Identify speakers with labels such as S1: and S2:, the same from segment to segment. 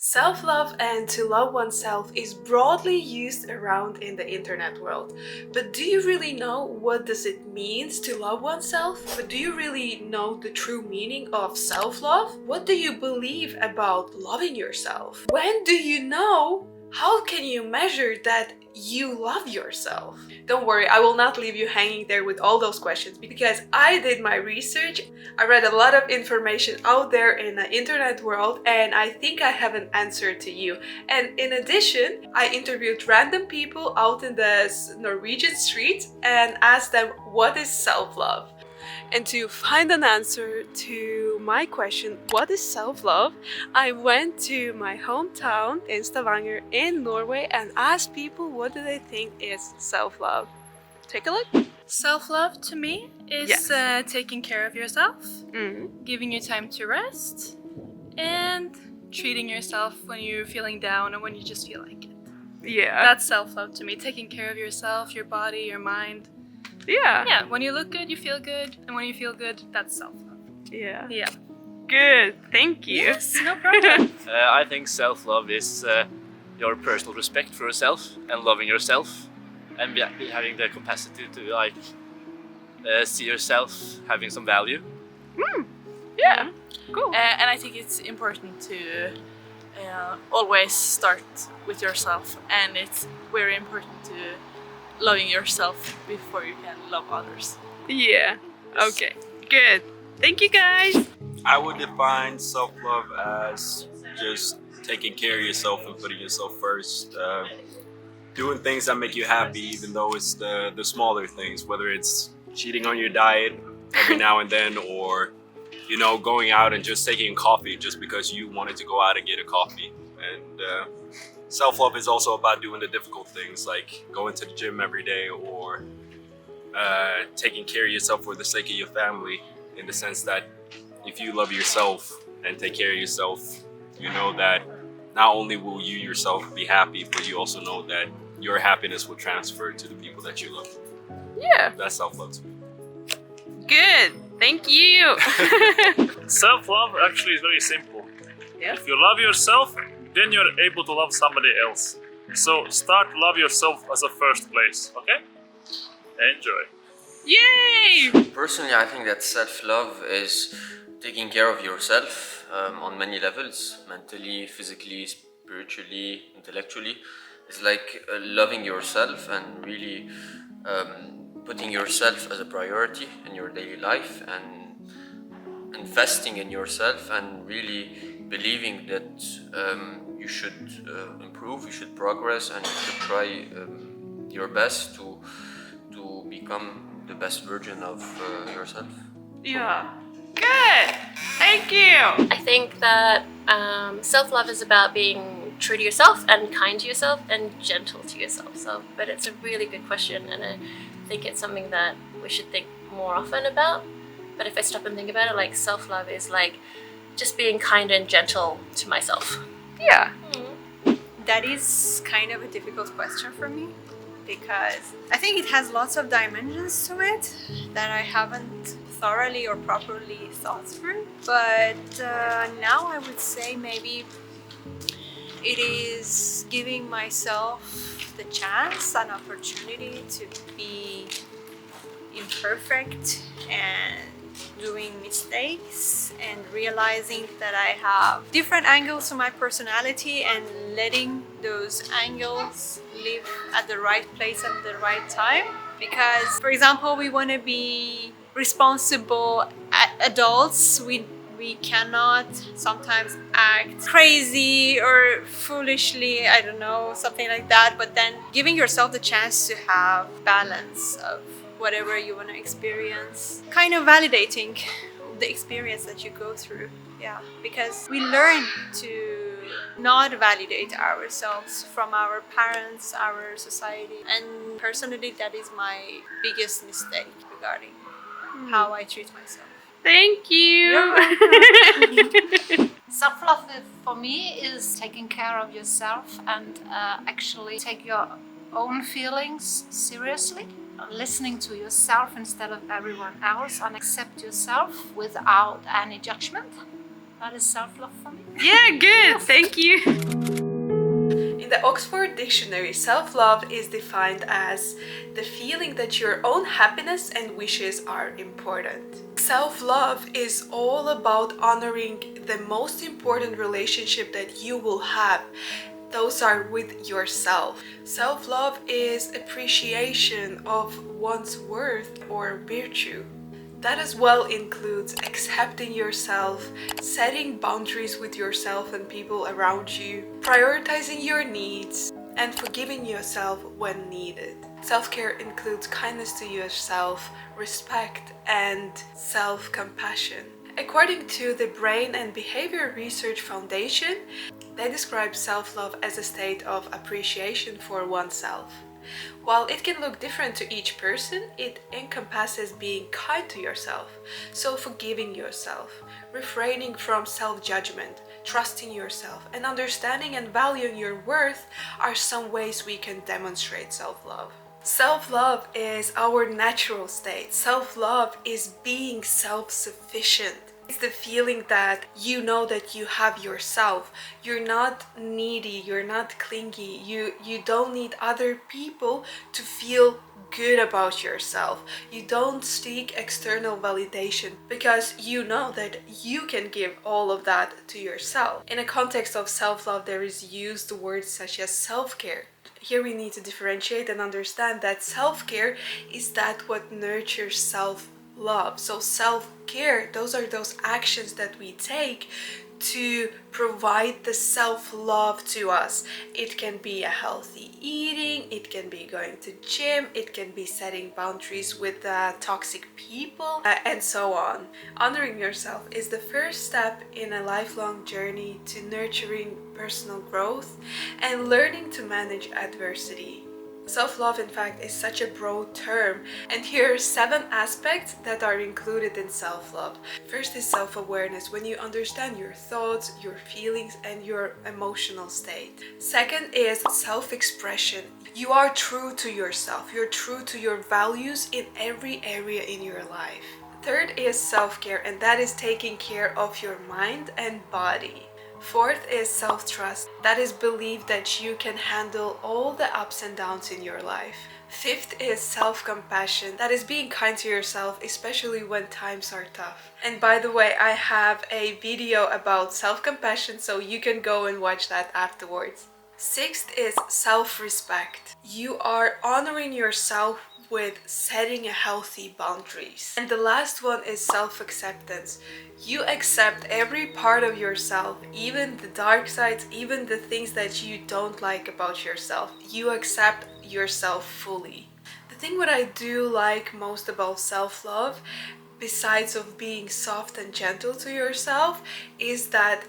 S1: Self-love and to love oneself is broadly used around in the internet world. But do you really know what does it means to love oneself? But do you really know the true meaning of self-love? What do you believe about loving yourself? When do you know? How can you measure that you love yourself? Don't worry, I will not leave you hanging there with all those questions because I did my research. I read a lot of information out there in the internet world and I think I have an answer to you. And in addition, I interviewed random people out in the Norwegian streets and asked them what is self-love. And to find an answer to my question, what is self-love, I went to my hometown in Stavanger in Norway and asked people what do they think is self-love. Take a look.
S2: Self-love to me is
S1: Yes.
S2: taking care of yourself,
S1: Mm-hmm.
S2: giving you time to rest, and treating yourself when you're feeling down or when you just feel like it.
S1: Yeah.
S2: That's self-love to me, taking care of yourself, your body, your mind.
S1: Yeah.
S2: Yeah, when you look good, you feel good, and when you feel good, that's self-love.
S1: Yeah.
S2: Yeah.
S1: Good. Thank you.
S2: Yes, no problem.
S3: I think self-love is your personal respect for yourself and loving yourself, and having the capacity to see yourself having some value.
S1: Yeah. Cool.
S2: And I think it's important to always start with yourself, and it's very important to loving yourself before you can love others.
S1: Yeah. Okay. Good. Thank you guys.
S4: I would define self-love as just taking care of yourself and putting yourself first. Doing things that make you happy, even though it's the smaller things, whether it's cheating on your diet every now and then, or going out and just taking coffee just because you wanted to go out and get a coffee. And self-love is also about doing the difficult things, like going to the gym every day, or taking care of yourself for the sake of your family, in the sense that if you love yourself and take care of yourself, you know that not only will you yourself be happy, but you also know that your happiness will transfer to the people that you love.
S1: Yeah.
S4: That's self-love to me.
S1: Good. Thank you.
S5: Self-love actually is very simple.
S1: Yeah.
S5: If you love yourself, then you're able to love somebody else. So start love yourself as a first place, okay? Enjoy.
S1: Yay!
S6: Personally, I think that self-love is taking care of yourself on many levels, mentally, physically, spiritually, intellectually. It's like loving yourself and really putting yourself as a priority in your daily life and investing in yourself and really believing that you should improve, you should progress, and you should try your best to become the best version of yourself.
S1: Yeah. Good. Thank you.
S7: I think that self-love is about being true to yourself and kind to yourself and gentle to yourself. But it's a really good question, and I think it's something that we should think more often about. But if I stop and think about it, like self-love is like just being kind and gentle to myself.
S1: Yeah.
S8: That is kind of a difficult question for me because I think it has lots of dimensions to it that I haven't thoroughly or properly thought through. But now I would say maybe it is giving myself the chance, an opportunity to be imperfect and doing mistakes and realizing that I have different angles to my personality and letting those angles live at the right place at the right time. Because, for example, we want to be responsible adults. We cannot sometimes act crazy or foolishly, I don't know, something like that. But then giving yourself the chance to have balance of whatever you want to experience, kind of validating the experience that you go through. Yeah, because we learn to not validate ourselves from our parents, our society, and personally that is my biggest mistake regarding how I treat myself.
S1: Thank you.
S9: Self-love for me is taking care of yourself and actually take your own feelings seriously, listening to yourself instead of everyone else, and accept yourself without any judgment. That is self-love for me.
S1: Yeah, good. Thank you. In the Oxford Dictionary, self-love is defined as the feeling that your own happiness and wishes are important. Self-love is all about honoring the most important relationship that you will have. Those are with yourself. Self-love is appreciation of one's worth or virtue. That as well includes accepting yourself, setting boundaries with yourself and people around you, prioritizing your needs, and forgiving yourself when needed. Self-care includes kindness to yourself, respect, and self-compassion. According to the Brain and Behavior Research Foundation, they describe self-love as a state of appreciation for oneself. While it can look different to each person, it encompasses being kind to yourself, so forgiving yourself, refraining from self-judgment, trusting yourself, and understanding and valuing your worth are some ways we can demonstrate self-love. Self-love is our natural state. Self-love is being self-sufficient. It's the feeling that you know that you have yourself. You're not needy, you're not clingy. You don't need other people to feel good about yourself. You don't seek external validation because you know that you can give all of that to yourself. In a context of self-love, there is used words such as self-care. Here we need to differentiate and understand that self-care is that what nurtures self-love. So self-care, those are those actions that we take to provide the self-love to us. It can be a healthy eating, it can be going to gym, it can be setting boundaries with toxic people, and so on. Honoring yourself is the first step in a lifelong journey to nurturing personal growth and learning to manage adversity. Self-love, in fact, is such a broad term, and here are 7 aspects that are included in self-love. First is self-awareness, when you understand your thoughts, your feelings, and your emotional state. Second is self-expression. You are true to yourself, you're true to your values in every area in your life. Third is self-care, and that is taking care of your mind and body. Fourth is self-trust. That is belief that you can handle all the ups and downs in your life. Fifth is self-compassion. That is being kind to yourself, especially when times are tough. And by the way, I have a video about self-compassion, so you can go and watch that afterwards. Sixth is self-respect. You are honoring yourself with setting a healthy boundaries. And the last one is self-acceptance. You accept every part of yourself, even the dark sides, even the things that you don't like about yourself. You accept yourself fully. The thing what I do like most about self-love, besides of being soft and gentle to yourself, is that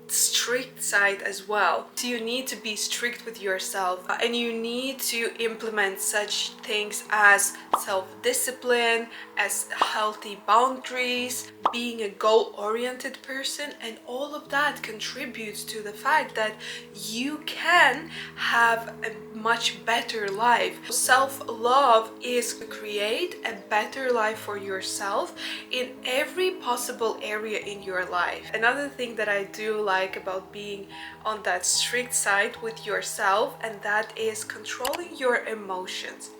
S1: strict side as well. So you need to be strict with yourself, and you need to implement such things as self-discipline, as healthy boundaries, being a goal-oriented person, and all of that contributes to the fact that you can have a much better life. Self-love is to create a better life for yourself in every possible area in your life. Another thing that I do like about being on that strict side with yourself, and that is controlling your emotions.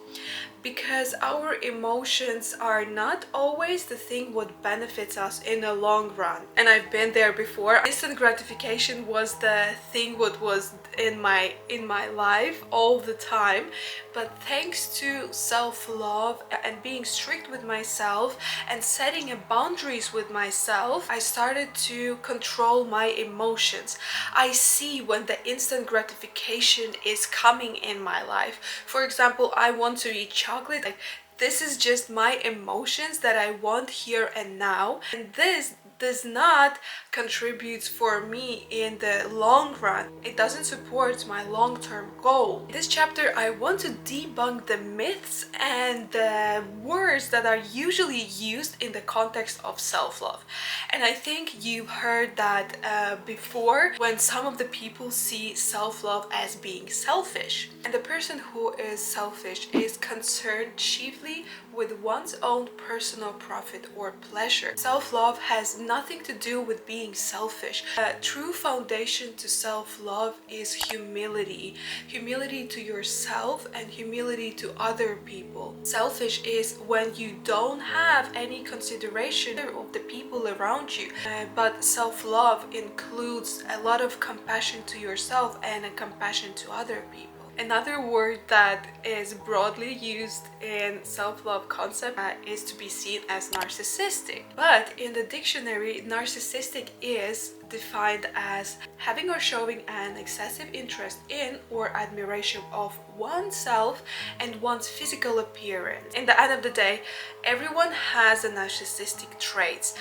S1: Because our emotions are not always the thing what benefits us in the long run. And I've been there before. Instant gratification was the thing what was in my life all the time. But thanks to self-love and being strict with myself and setting boundaries with myself, I started to control my emotions. I see when the instant gratification is coming in my life. For example, I want to eat chocolate. Like, this is just my emotions that I want here and now, and this does not contribute for me in the long run. It doesn't support my long-term goal. In this chapter, I want to debunk the myths and the words that are usually used in the context of self-love. And I think you've heard that before, when some of the people see self-love as being selfish. And the person who is selfish is concerned chiefly with one's own personal profit or pleasure. Self-love has nothing to do with being selfish. A true foundation to self-love is humility. Humility to yourself and humility to other people. Selfish is when you don't have any consideration of the people around you. But self-love includes a lot of compassion to yourself and a compassion to other people. Another word that is broadly used in self-love concept is to be seen as narcissistic. But in the dictionary, narcissistic is defined as having or showing an excessive interest in or admiration of oneself and one's physical appearance. In the end of the day, everyone has a narcissistic traits.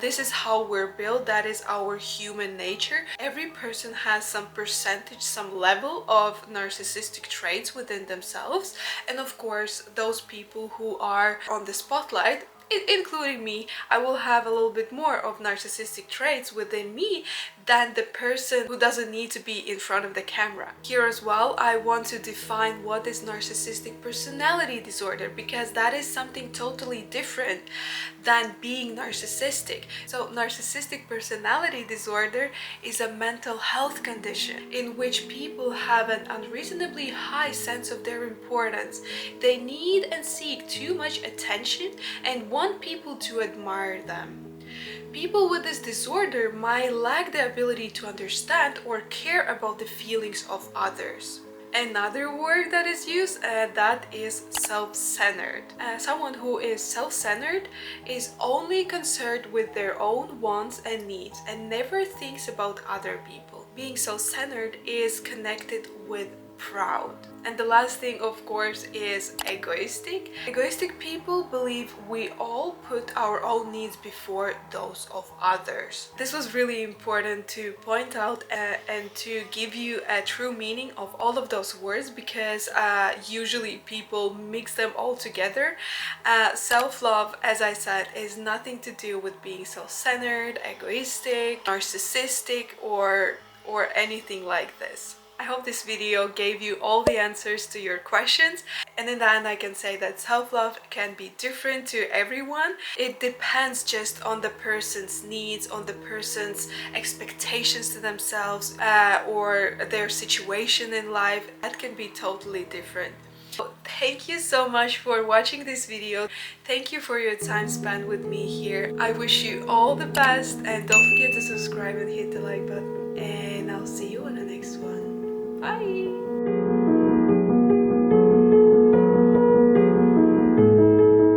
S1: This is how we're built. That is our human nature. Every person has some percentage, some level of narcissistic traits within themselves. And of course, those people who are on the spotlight, including me, I will have a little bit more of narcissistic traits within me than the person who doesn't need to be in front of the camera. Here as well, I want to define what is narcissistic personality disorder, because that is something totally different than being narcissistic. So narcissistic personality disorder is a mental health condition in which people have an unreasonably high sense of their importance. They need and seek too much attention and want people to admire them. People with this disorder might lack the ability to understand or care about the feelings of others. Another word that is used, that is self-centered. Someone who is self-centered is only concerned with their own wants and needs and never thinks about other people. Being self-centered is connected with proud. And the last thing, of course, is egoistic. Egoistic people believe we all put our own needs before those of others. This was really important to point out and to give you a true meaning of all of those words, because usually people mix them all together. Self-love, as I said, is nothing to do with being self-centered, egoistic, narcissistic, or anything like this. I hope this video gave you all the answers to your questions, and in the end I can say that self-love can be different to everyone. It depends just on the person's needs, on the person's expectations to themselves, or their situation in life. That can be totally different. Thank you so much for watching this video. Thank you for your time spent with me here. I wish you all the best, and don't forget to subscribe and hit the like button, and I'll see you in the next one. Bye!